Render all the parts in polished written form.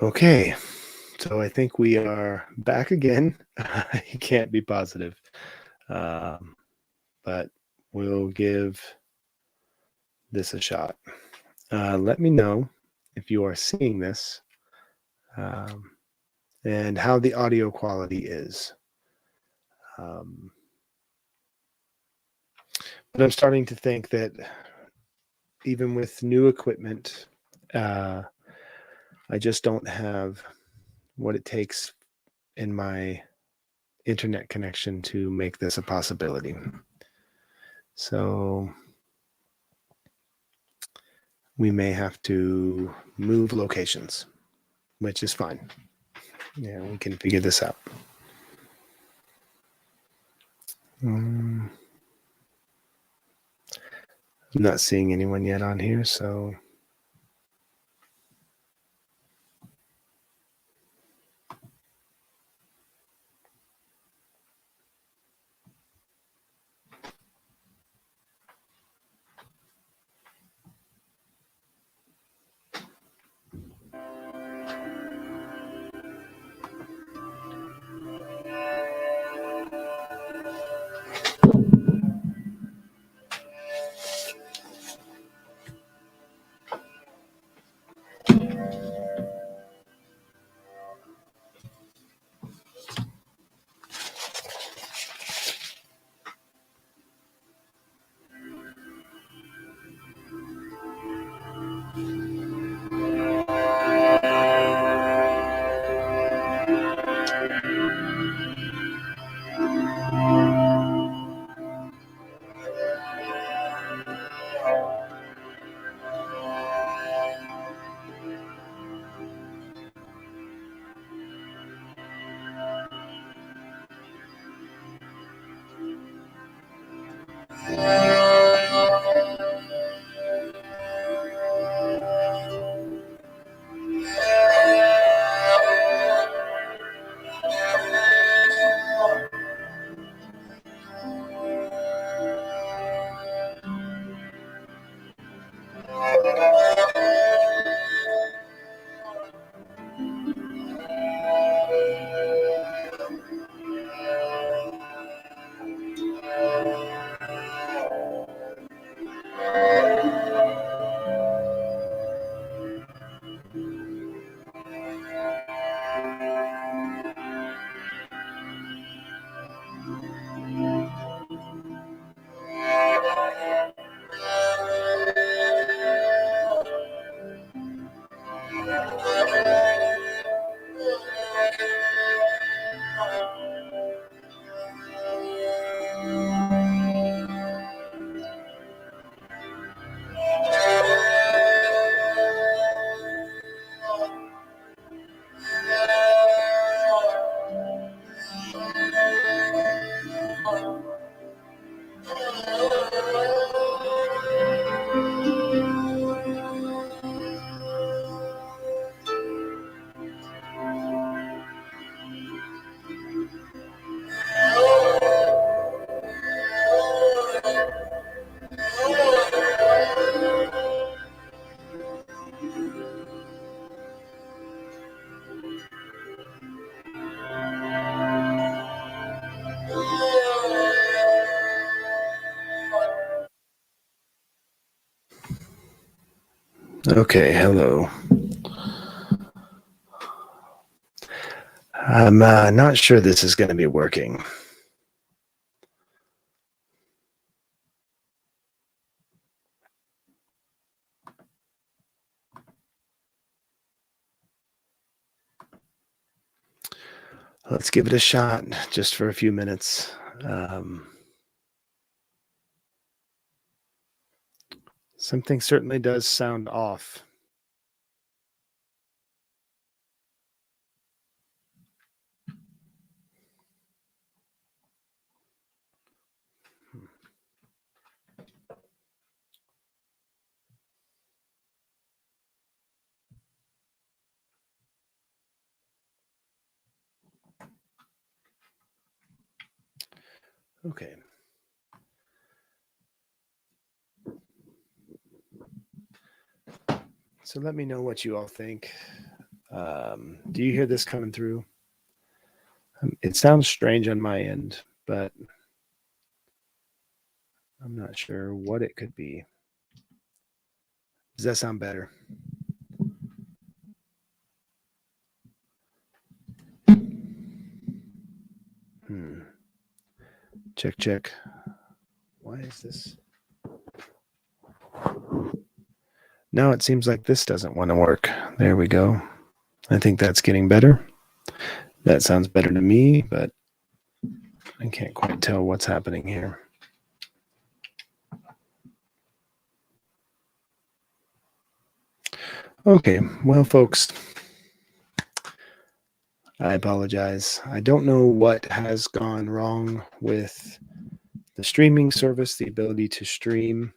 Okay, so I think we are back again. You can't be positive, um, but we'll give this a shot. Let me know if you are seeing this um, and how the audio quality is. Um, but I'm starting to think that even with new equipment, uh, I just don't have what it takes in my internet connection to make this a possibility. So we may have to move locations, which is fine. Yeah, we can figure this out. I'm not seeing anyone yet on here, so okay. Hello. I'm not sure this is going to be working. Let's give it a shot just for a few minutes. Something certainly does sound off. Okay. So let me know what you all think. Do you hear this coming through? It sounds strange on my end, but I'm not sure what it could be. Does that sound better? Check, check. Why is this? Now it seems like this doesn't want to work. There we go. I think that's getting better. That sounds better to me, but I can't quite tell what's happening here. Okay, well, folks, I apologize. I don't know what has gone wrong with the streaming service, the ability to stream.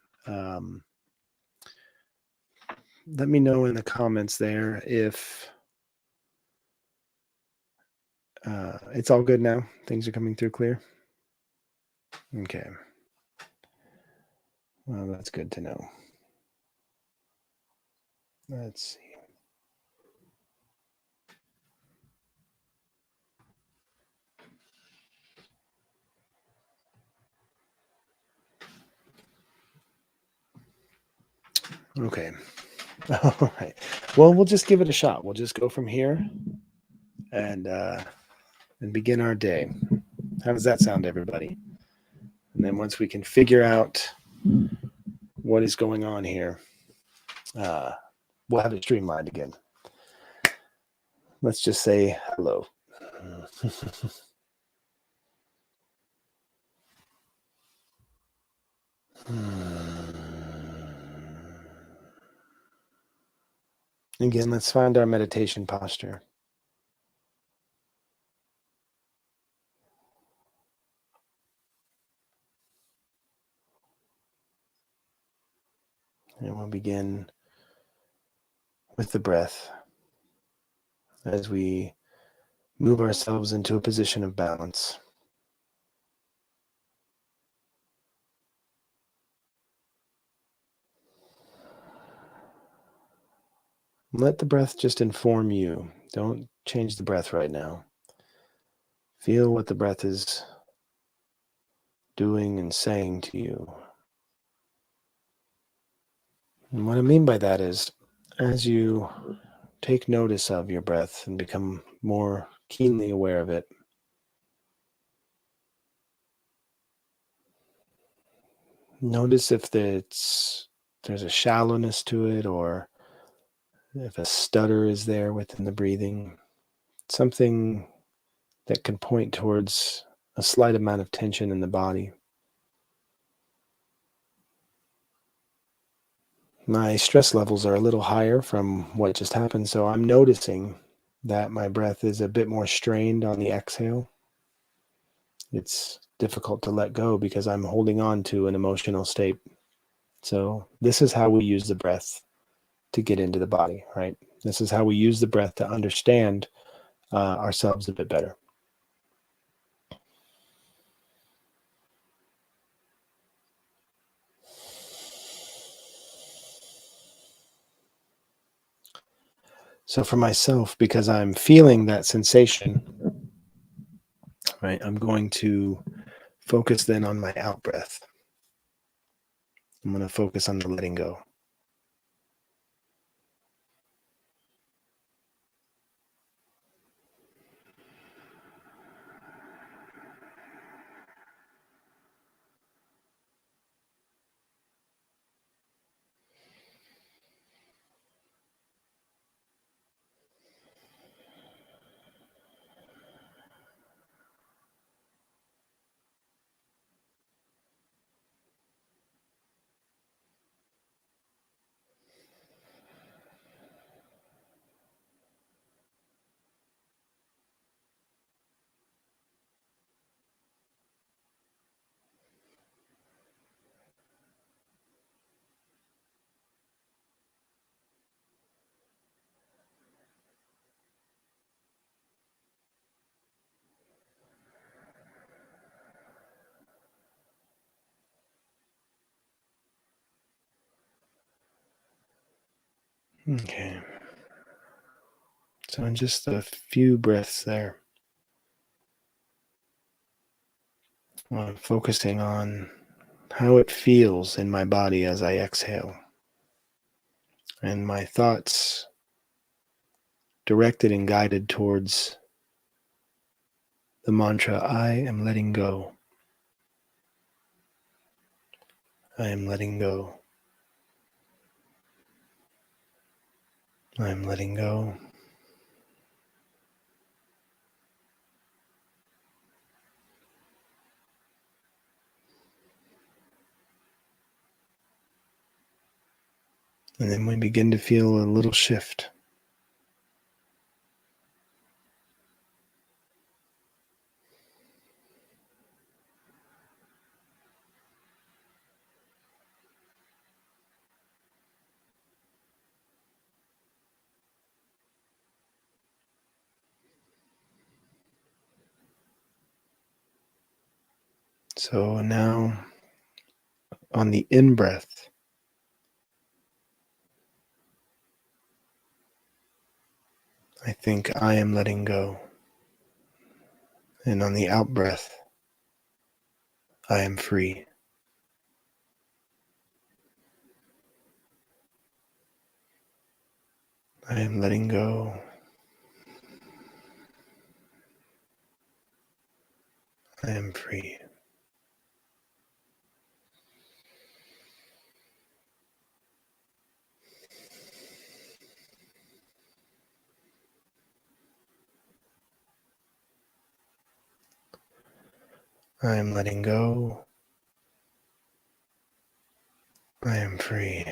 Let me know in the comments there if it's all good now. Things are coming through clear. Okay. Well, that's good to know. Let's see. Okay. All right. Well, we'll just give it a shot. We'll just go from here and begin our day. How does that sound, everybody? And then once we can figure out what is going on here, we'll have it streamlined again. Let's just say hello. Again, let's find our meditation posture. And we'll begin with the breath as we move ourselves into a position of balance. Let the breath just inform you. Don't change the breath right now. Feel what the breath is doing and saying to you. And what I mean by that is, as you take notice of your breath and become more keenly aware of it, notice if there's a shallowness to it, or if a stutter is there within the breathing, something that can point towards a slight amount of tension in the body. My stress levels are a little higher from what just happened, so I'm noticing that my breath is a bit more strained on the exhale. It's difficult to let go because I'm holding on to an emotional state. So this is how we use the breath to get into the body, right? This is how we use the breath to understand ourselves a bit better. So for myself, because I'm feeling that sensation, right, I'm going to focus then on my out breath. I'm going to focus on the letting go. Okay. So in just a few breaths there, I'm focusing on how it feels in my body as I exhale, and my thoughts directed and guided towards the mantra, I am letting go. I am letting go. I am letting go. And then we begin to feel a little shift. So now on the in-breath, I think I am letting go. And on the out-breath, I am free. I am letting go. I am free. I am letting go. I am free.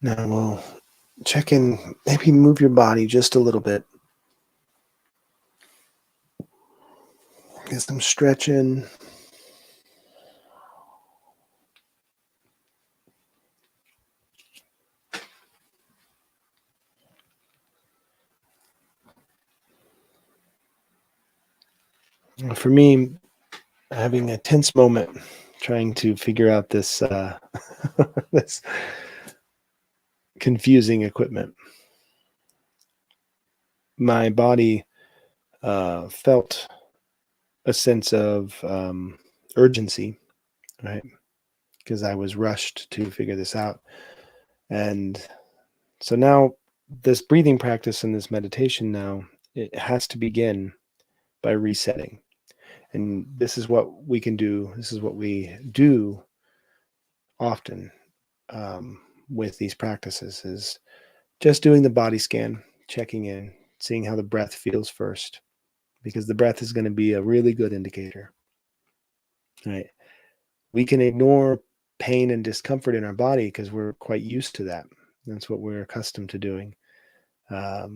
Now we'll check in, maybe move your body just a little bit. Get some stretching. For me, having a tense moment trying to figure out this this confusing equipment. My body felt a sense of urgency, right? Because I was rushed to figure this out. And so now this breathing practice and this meditation now, it has to begin by resetting. And this is what we can do. This is what we do often with these practices is just doing the body scan, checking in, seeing how the breath feels first, because the breath is going to be a really good indicator, right? We can ignore pain and discomfort in our body because we're quite used to that. That's what we're accustomed to doing. But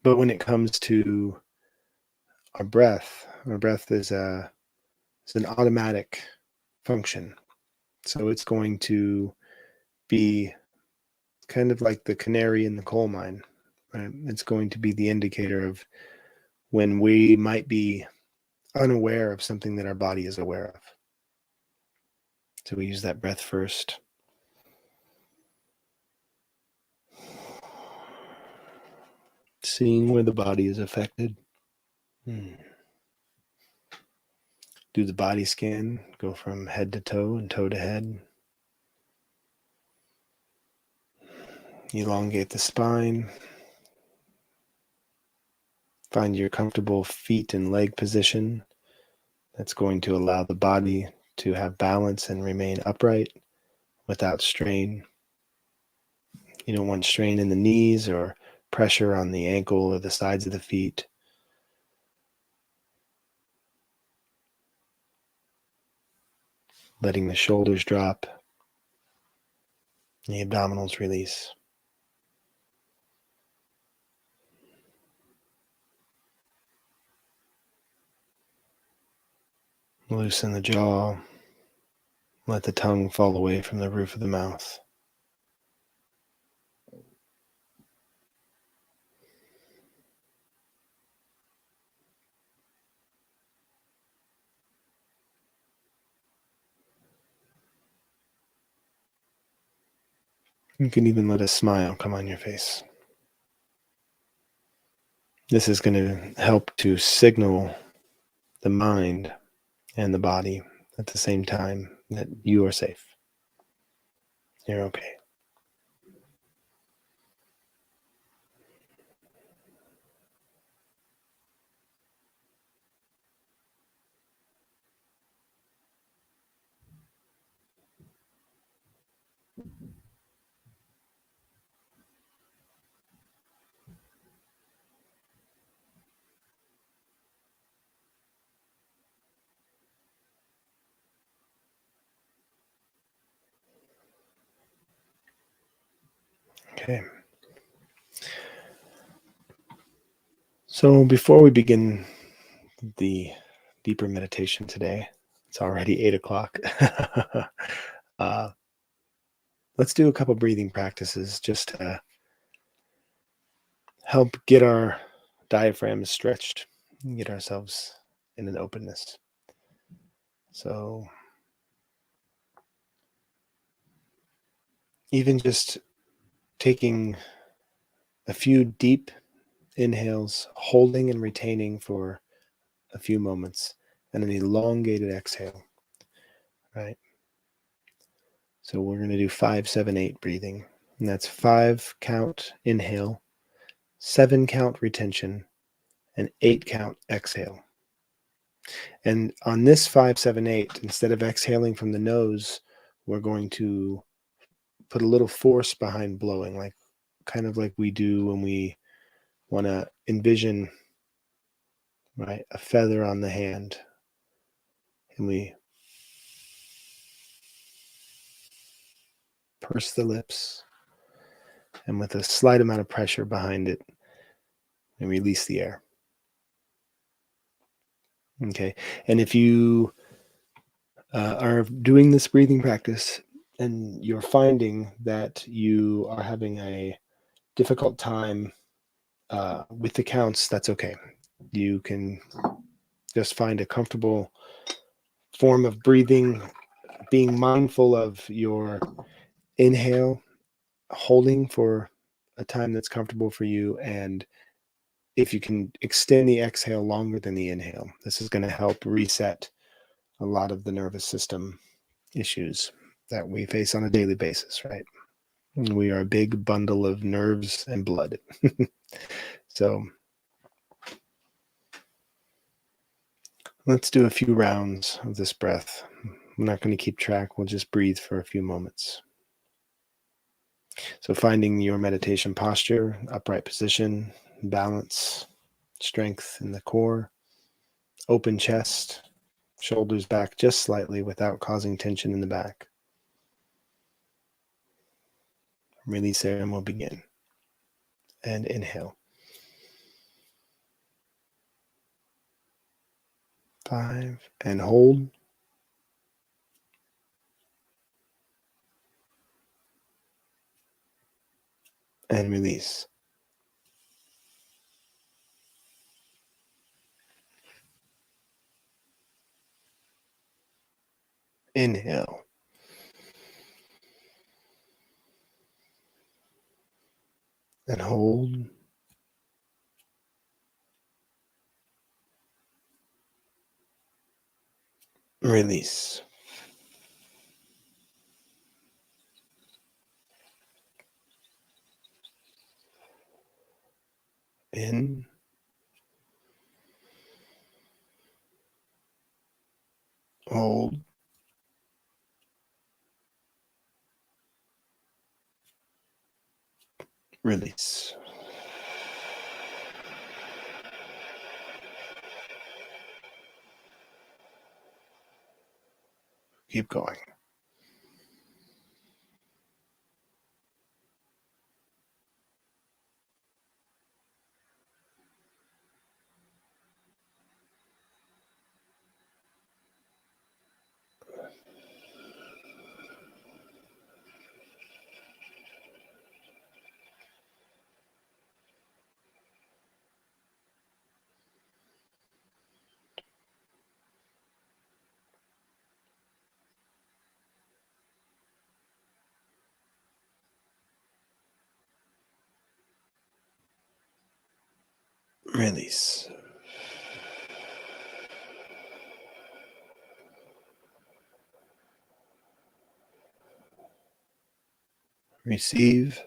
when it comes to our breath is an automatic function. So it's going to be kind of like the canary in the coal mine, right? It's going to be the indicator of when we might be unaware of something that our body is aware of. So we use that breath first. Seeing where the body is affected. Do the body scan, go from head to toe and toe to head. Elongate the spine. Find your comfortable feet and leg position. That's going to allow the body to have balance and remain upright without strain. You don't want strain in the knees or pressure on the ankle or the sides of the feet. Letting the shoulders drop, the abdominals release. Loosen the jaw. Let the tongue fall away from the roof of the mouth. You can even let a smile come on your face. This is going to help to signal the mind and the body at the same time that you are safe. You're okay. Okay. So before we begin the deeper meditation today, it's already 8 o'clock. uh, let's do a couple breathing practices just to help get our diaphragms stretched and get ourselves in an openness. So even just taking a few deep inhales, holding and retaining for a few moments, and an elongated exhale, right? So we're going to do 5-7-8 breathing. And that's 5 count inhale, 7 count retention, and 8 count exhale. And on this 5-7-8, instead of exhaling from the nose, we're going to put a little force behind blowing, like kind of like we do when we want to envision, right, a feather on the hand, and we purse the lips, and with a slight amount of pressure behind it, and release the air. Okay. And if you are doing this breathing practice and you're finding that you are having a difficult time with the counts, that's okay. You can just find a comfortable form of breathing, being mindful of your inhale, holding for a time that's comfortable for you, and if you can extend the exhale longer than the inhale, this is going to help reset a lot of the nervous system issues that we face on a daily basis, right? We are a big bundle of nerves and blood. So let's do a few rounds of this breath. I'm not going to keep track. We'll just breathe for a few moments. So finding your meditation posture, upright position, balance, strength in the core, open chest, shoulders back just slightly without causing tension in the back. Release air and we'll begin. And inhale. 5 and hold. And release. Inhale. And hold. Release. In. Hold. Release. Keep going. Release. Receive.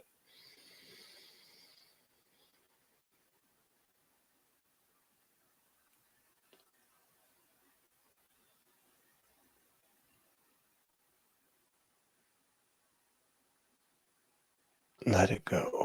Let it go.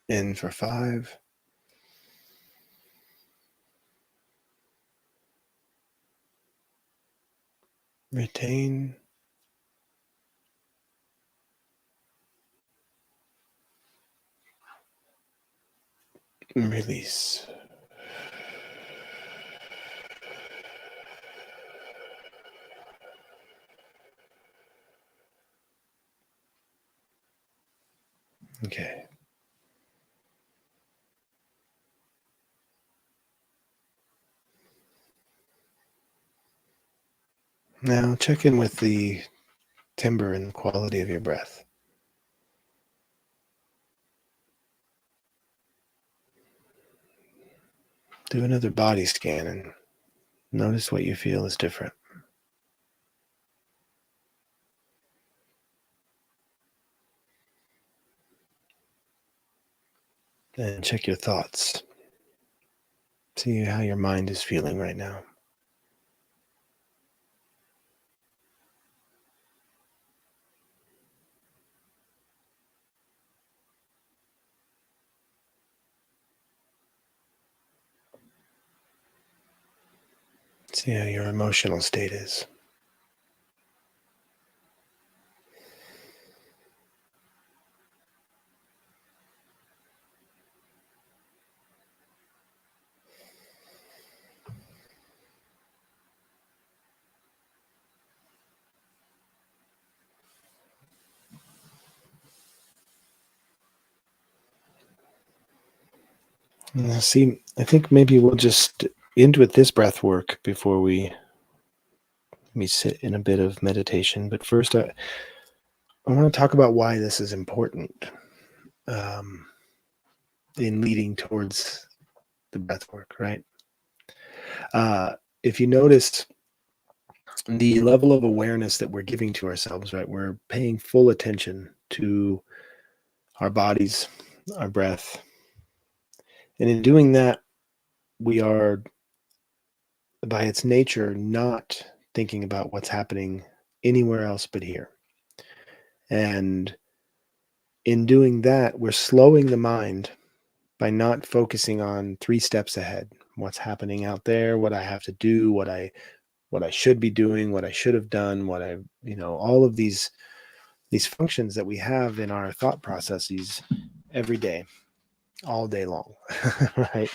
In for 5. Retain. Release. Okay. Now check in with the timbre and quality of your breath. Do another body scan and notice what you feel is different. And check your thoughts. See how your mind is feeling right now. See how your emotional state is. Now, see, I think maybe we'll just end with this breath work before we sit in a bit of meditation. But first, I want to talk about why this is important um, in leading towards the breath work, right? If you notice the level of awareness that we're giving to ourselves, right? We're paying full attention to our bodies, our breath. And in doing that, we are, by its nature, not thinking about what's happening anywhere else but here. And in doing that, we're slowing the mind by not focusing on 3 steps ahead. What's happening out there, what I have to do, what I should be doing, what I should have done, all of these functions that we have in our thought processes every day, all day long, right?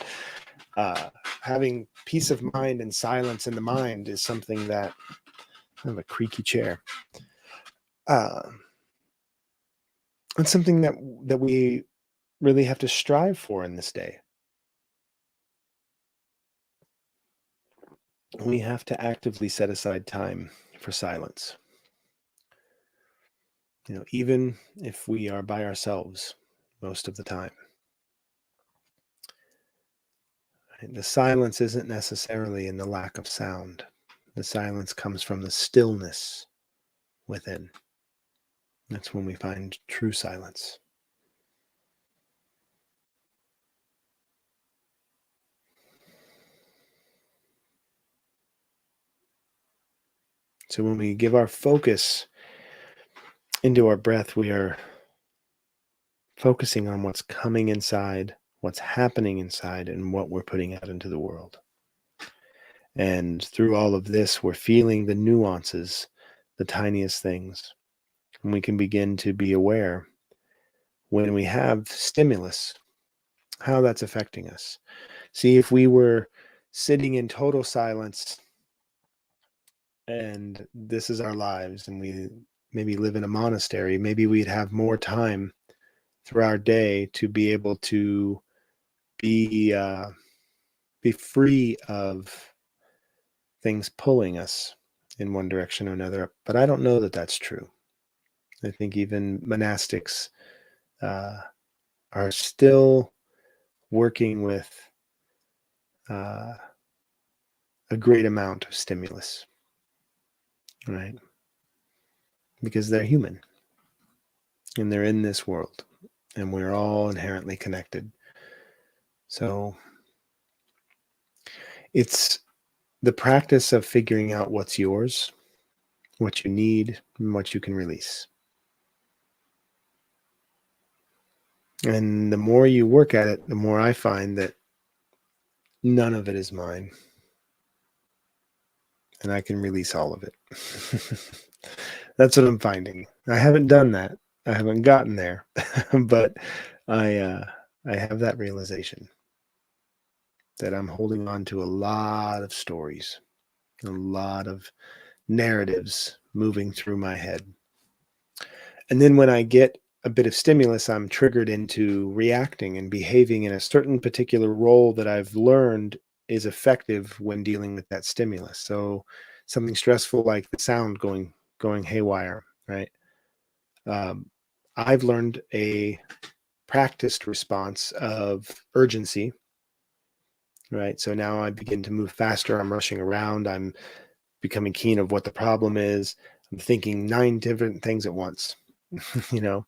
Having peace of mind and silence in the mind is something that, I have a creaky chair. Uh, it's something that we really have to strive for in this day. We have to actively set aside time for silence. Even if we are by ourselves most of the time. And the silence isn't necessarily in the lack of sound. The silence comes from the stillness within. That's when we find true silence. So when we give our focus into our breath, we are focusing on what's coming inside, what's happening inside, and what we're putting out into the world. And through all of this, we're feeling the nuances, the tiniest things. And we can begin to be aware when we have stimulus, how that's affecting us. See, if we were sitting in total silence and this is our lives, and we maybe live in a monastery, maybe we'd have more time through our day to be able to be be free of things pulling us in one direction or another. But I don't know that that's true. I think even monastics uh, are still working with uh, a great amount of stimulus, right? Because they're human and they're in this world, and we're all inherently connected. So it's the practice of figuring out what's yours, what you need, and what you can release. And the more you work at it, the more I find that none of it is mine, and I can release all of it. That's what I'm finding. I haven't done that. I haven't gotten there, but I uh, I have that realization that I'm holding on to a lot of stories, a lot of narratives moving through my head. And then when I get a bit of stimulus, I'm triggered into reacting and behaving in a certain particular role that I've learned is effective when dealing with that stimulus. So something stressful like the sound going haywire, right? Um, I've learned a practiced response of urgency, right? So now I begin to move faster. I'm rushing around. I'm becoming keen of what the problem is. I'm thinking 9 different things at once. you know,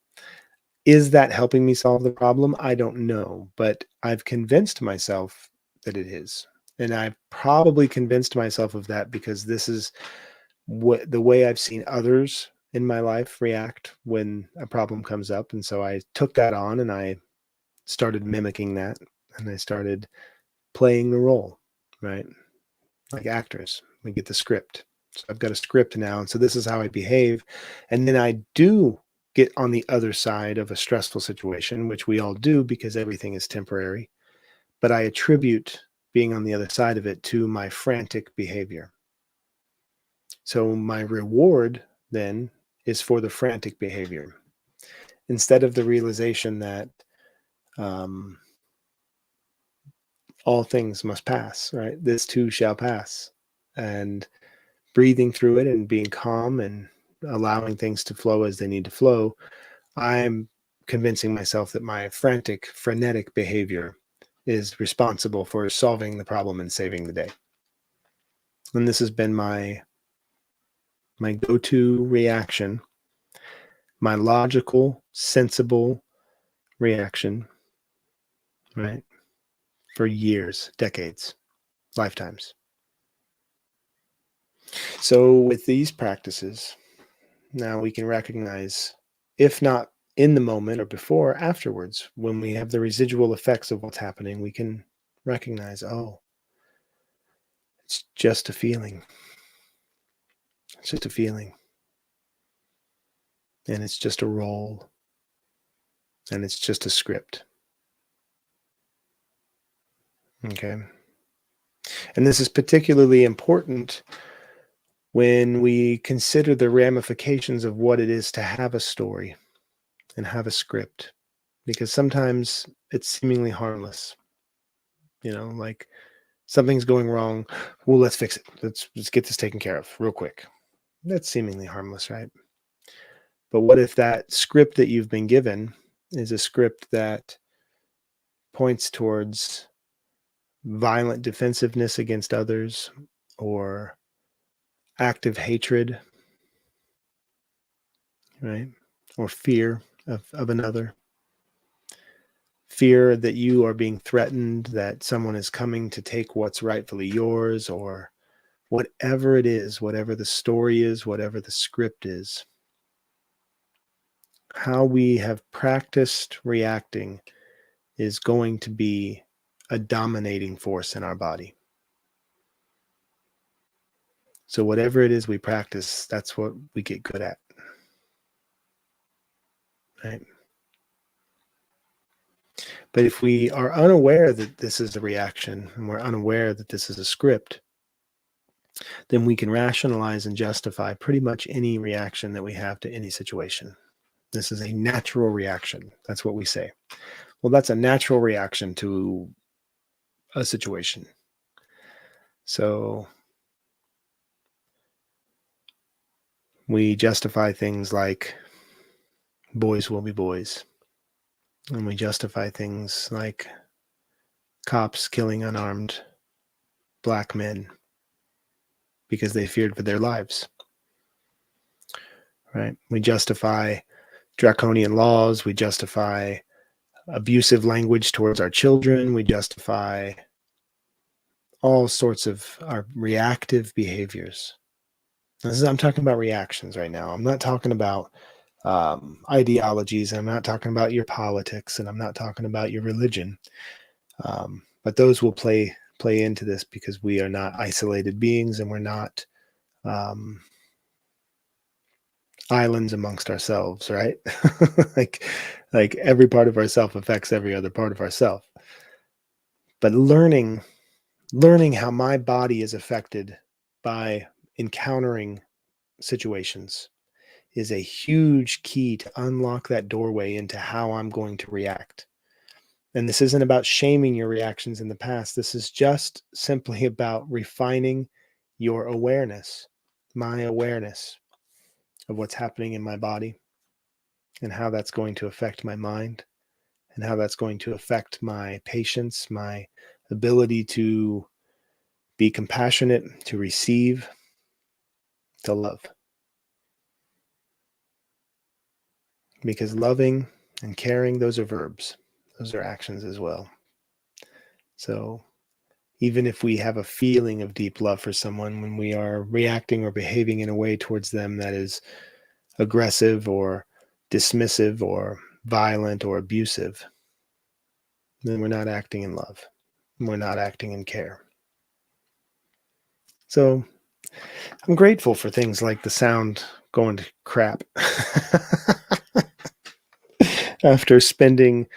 is that helping me solve the problem? I don't know, but I've convinced myself that it is. And I've probably convinced myself of that because this is what the way I've seen others in my life react when a problem comes up. And so I took that on and I started mimicking that, and I started playing the role, right? Like actors, we get the script. So I've got a script now. And so this is how I behave. And then I do get on the other side of a stressful situation, which we all do because everything is temporary. But I attribute being on the other side of it to my frantic behavior. So my reward then is for the frantic behavior instead of the realization that um, all things must pass, right? This too shall pass. And breathing through it and being calm and allowing things to flow as they need to flow, I'm convincing myself that my frenetic behavior is responsible for solving the problem and saving the day. And this has been my go-to reaction, my logical, sensible reaction, right? For years, decades, lifetimes. So with these practices, now we can recognize, if not in the moment or before, afterwards, when we have the residual effects of what's happening, we can recognize, oh, it's just a feeling. It's just a feeling. And it's just a role. And it's just a script. Okay. And this is particularly important when we consider the ramifications of what it is to have a story and have a script, because sometimes it's seemingly harmless, like something's going wrong. Well, let's fix it. Let's get this taken care of real quick. That's seemingly harmless, right? But what if that script that you've been given is a script that points towards violent defensiveness against others or active hatred, right? Or fear of another, fear that you are being threatened, that someone is coming to take what's rightfully yours, or whatever it is, whatever the story is, whatever the script is. how we have practiced reacting is going to be a dominating force in our body. So whatever it is we practice, that's what we get good at. Right? But if we are unaware that this is a reaction and we're unaware that this is a script, then we can rationalize and justify pretty much any reaction that we have to any situation. This is a natural reaction. That's what we say. Well, that's a natural reaction to a situation. So we justify things like boys will be boys. And we justify things like cops killing unarmed black men because they feared for their lives. Right? We justify draconian laws. We justify abusive language towards our children. We justify all sorts of our reactive behaviors. I'm talking about reactions right now. I'm not talking about ideologies. I'm not talking about your politics, and I'm not talking about your religion. But those will play into this because we are not isolated beings, and we're not um, islands amongst ourselves, right? like every part of ourself affects every other part of ourself. But learning how my body is affected by encountering situations is a huge key to unlock that doorway into how I'm going to react. And this isn't about shaming your reactions in the past. This is just simply about refining your awareness, my awareness of what's happening in my body and how that's going to affect my mind and how that's going to affect my patience, my ability to be compassionate, to receive, to love. Because loving and caring, those are verbs, those are actions as well. So even if we have a feeling of deep love for someone, when we are reacting or behaving in a way towards them that is aggressive or dismissive or violent or abusive, then we're not acting in love. We're not acting in care. So I'm grateful for things like the sound going to crap after spending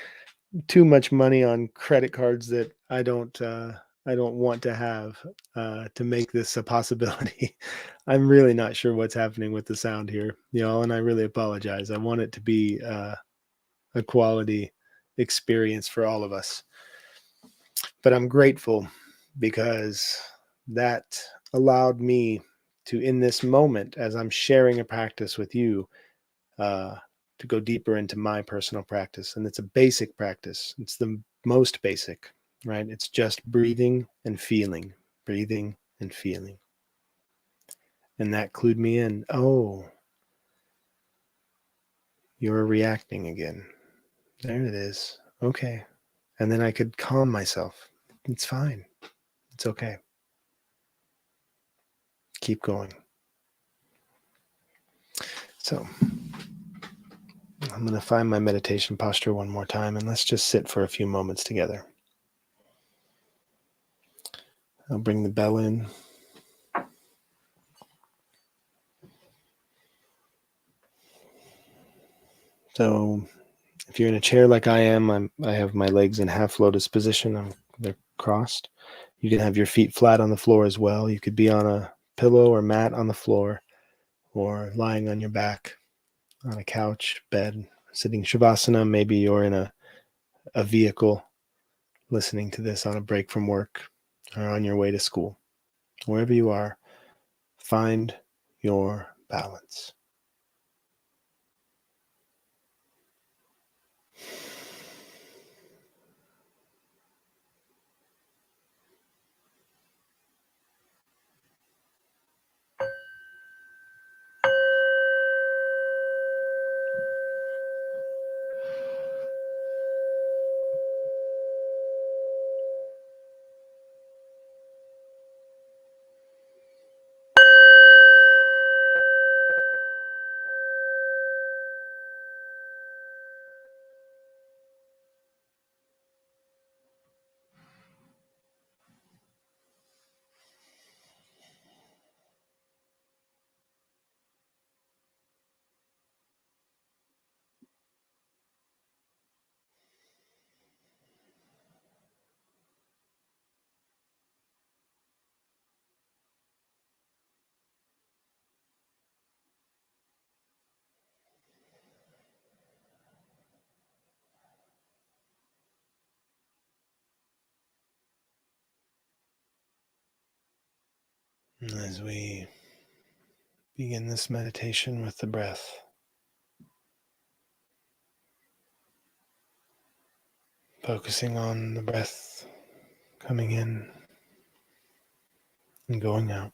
too much money on credit cards that I don't want to have to make this a possibility. I'm really not sure what's happening with the sound here, and I really apologize. I want it to be a quality experience for all of us. But I'm grateful because that allowed me to, in this moment, as I'm sharing a practice with you, uh, to go deeper into my personal practice. And it's a basic practice. It's the most basic, right? It's just breathing and feeling, breathing and feeling. And that clued me in. Oh, you're reacting again. There it is. Okay. And then I could calm myself. It's fine. It's okay. Keep going. So I'm going to find my meditation posture one more time, and let's just sit for a few moments together. I'll bring the bell in. So if you're in a chair like I am, I have my legs in half lotus position. They're crossed. You can have your feet flat on the floor as well. You could be on a pillow or mat on the floor, or lying on your back on a couch, bed, sitting Shavasana. Maybe you're in a vehicle listening to this on a break from work or on your way to school. Wherever you are, find your balance. As we begin this meditation with the breath, focusing on the breath coming in and going out.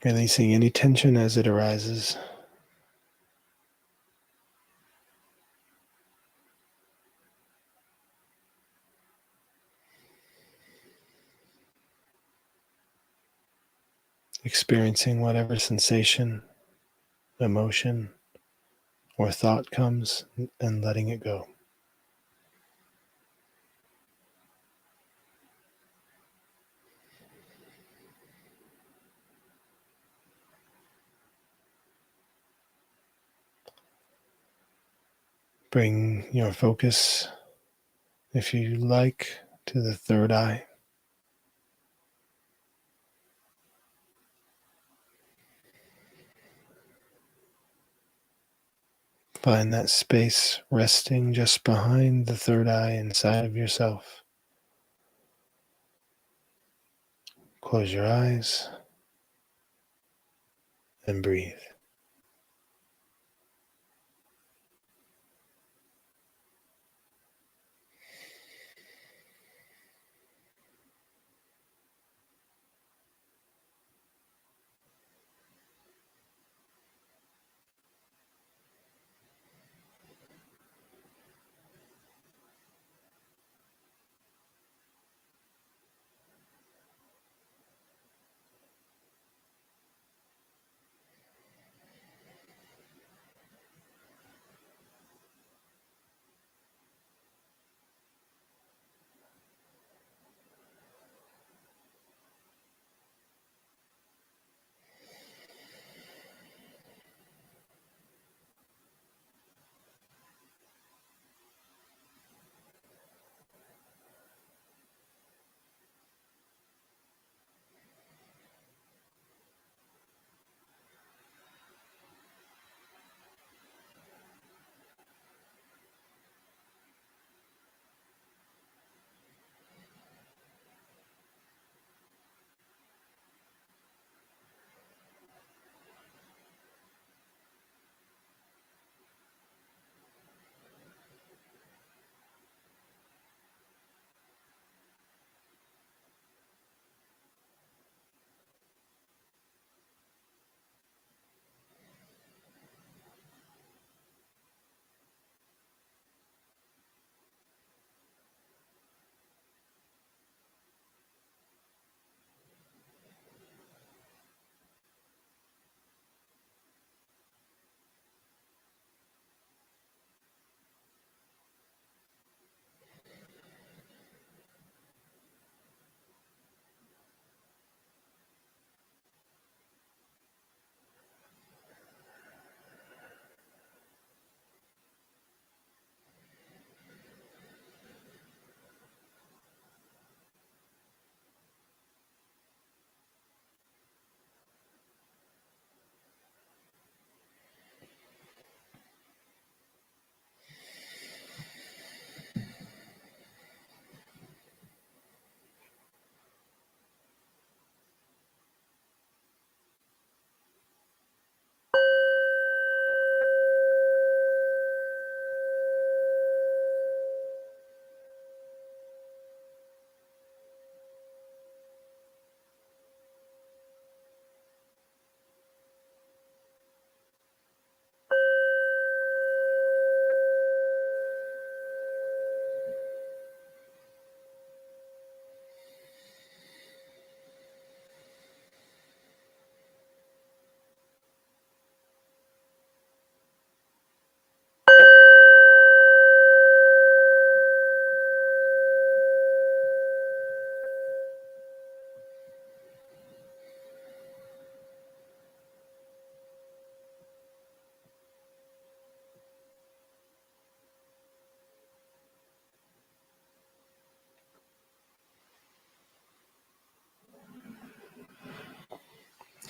Releasing any tension as it arises. Experiencing whatever sensation, emotion, or thought comes and letting it go. Bring your focus, if you like, to the third eye. Find that space resting just behind the third eye inside of yourself. Close your eyes and breathe.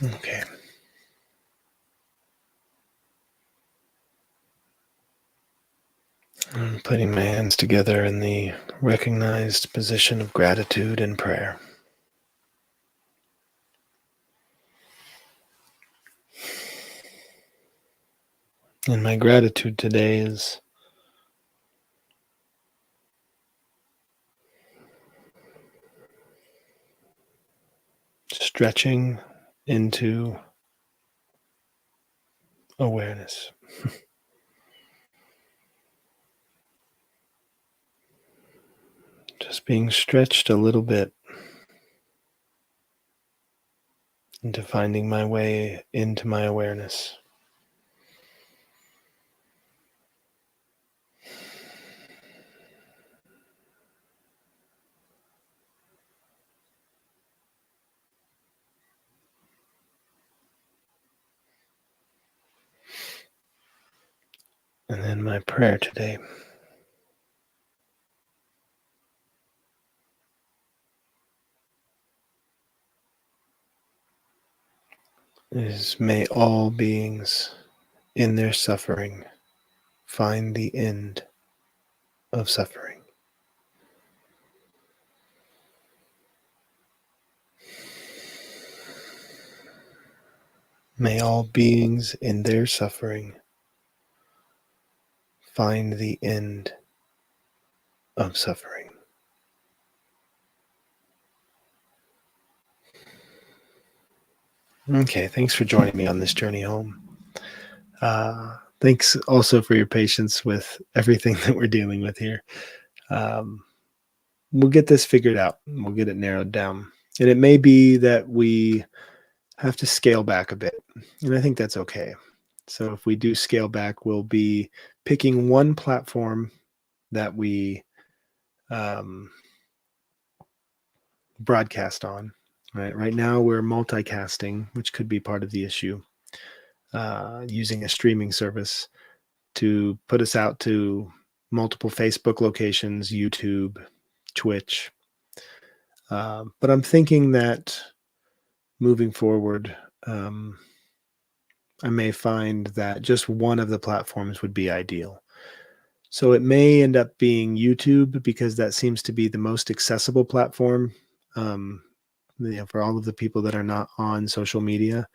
Okay. I'm putting my hands hands together in the recognized position of gratitude and prayer. And my gratitude today is stretching into awareness. Just being stretched a little bit into finding my way into my awareness. And then my prayer today is, may all beings in their suffering find the end of suffering. May all beings in their suffering find the end of suffering. Okay, thanks for joining me on this journey home. Thanks also for your patience with everything that we're dealing with here. We'll get this figured out. We'll get it narrowed down. And it may be that we have to scale back a bit. And I think that's okay. So if we do scale back, we'll be picking one platform that we broadcast on. Right now, we're multicasting, which could be part of the issue, using a streaming service to put us out to multiple Facebook locations, YouTube, Twitch. But I'm thinking that moving forward, I may find that just one of the platforms would be ideal. So it may end up being YouTube because that seems to be the most accessible platform, for all of the people that are not on social media.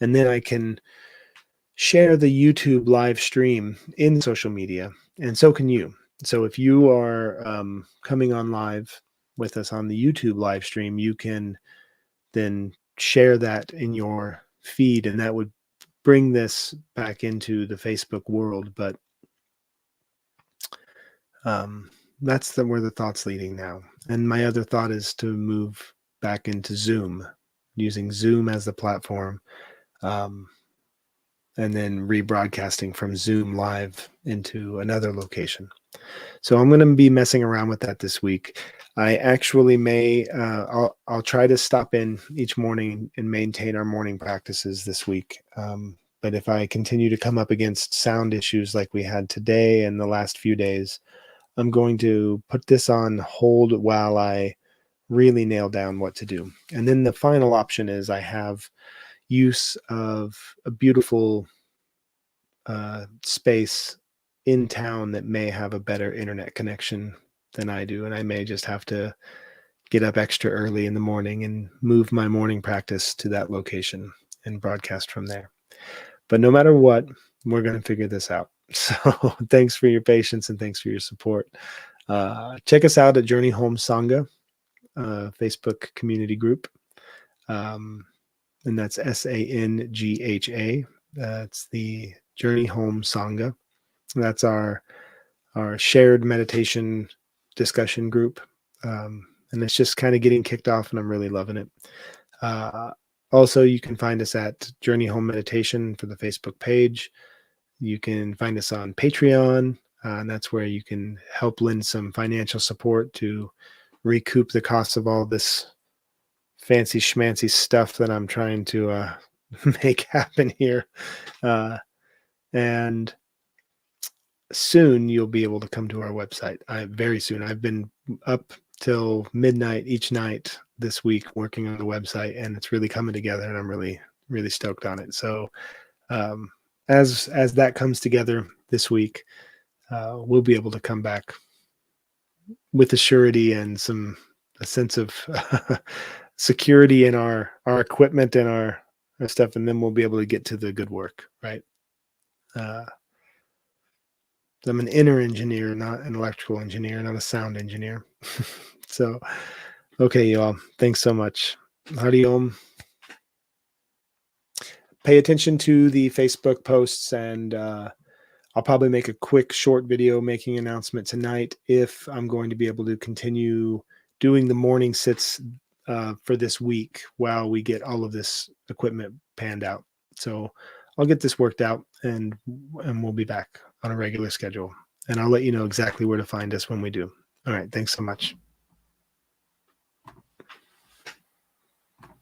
And then I can share the YouTube live stream in social media, and so can you. So if you are coming on live with us on the YouTube live stream, you can then share that in your feed, and that would bring this back into the Facebook world. But that's where the thought's leading now. And my other thought is to move back into Zoom, using Zoom as the platform, and then rebroadcasting from Zoom live into another location. So I'm going to be messing around with that this week. I actually may, I'll try to stop in each morning and maintain our morning practices this week. But if I continue to come up against sound issues like we had today and the last few days, I'm going to put this on hold while I really nail down what to do. And then the final option is I have use of a beautiful space in town that may have a better internet connection than I do. And I may just have to get up extra early in the morning and move my morning practice to that location and broadcast from there. But no matter what, we're going to figure this out. So thanks for your patience and thanks for your support. Check us out at Journey Home Sangha, Facebook community group. And that's SANGHA. That's the Journey Home Sangha. That's our shared meditation discussion group. And it's just kind of getting kicked off, and I'm really loving it. Also, you can find us at Journey Home Meditation for the Facebook page. You can find us on Patreon, and that's where you can help lend some financial support to recoup the costs of all this fancy schmancy stuff that I'm trying to make happen here. And soon you'll be able to come to our website. Very soon. I've been up till midnight each night this week working on the website, and it's really coming together, and I'm really, really stoked on it. So as that comes together this week, we'll be able to come back with a surety and a sense of security in our equipment and our stuff, and then we'll be able to get to the good work, right? Uh, I'm an inner engineer, not an electrical engineer, not a sound engineer. So, okay, y'all. Thanks so much. Hari Om. Pay attention to the Facebook posts, and I'll probably make a quick short video making announcement tonight if I'm going to be able to continue doing the morning sits for this week while we get all of this equipment panned out. So I'll get this worked out, and we'll be back on a regular schedule. And I'll let you know exactly where to find us when we do. All right. Thanks so much.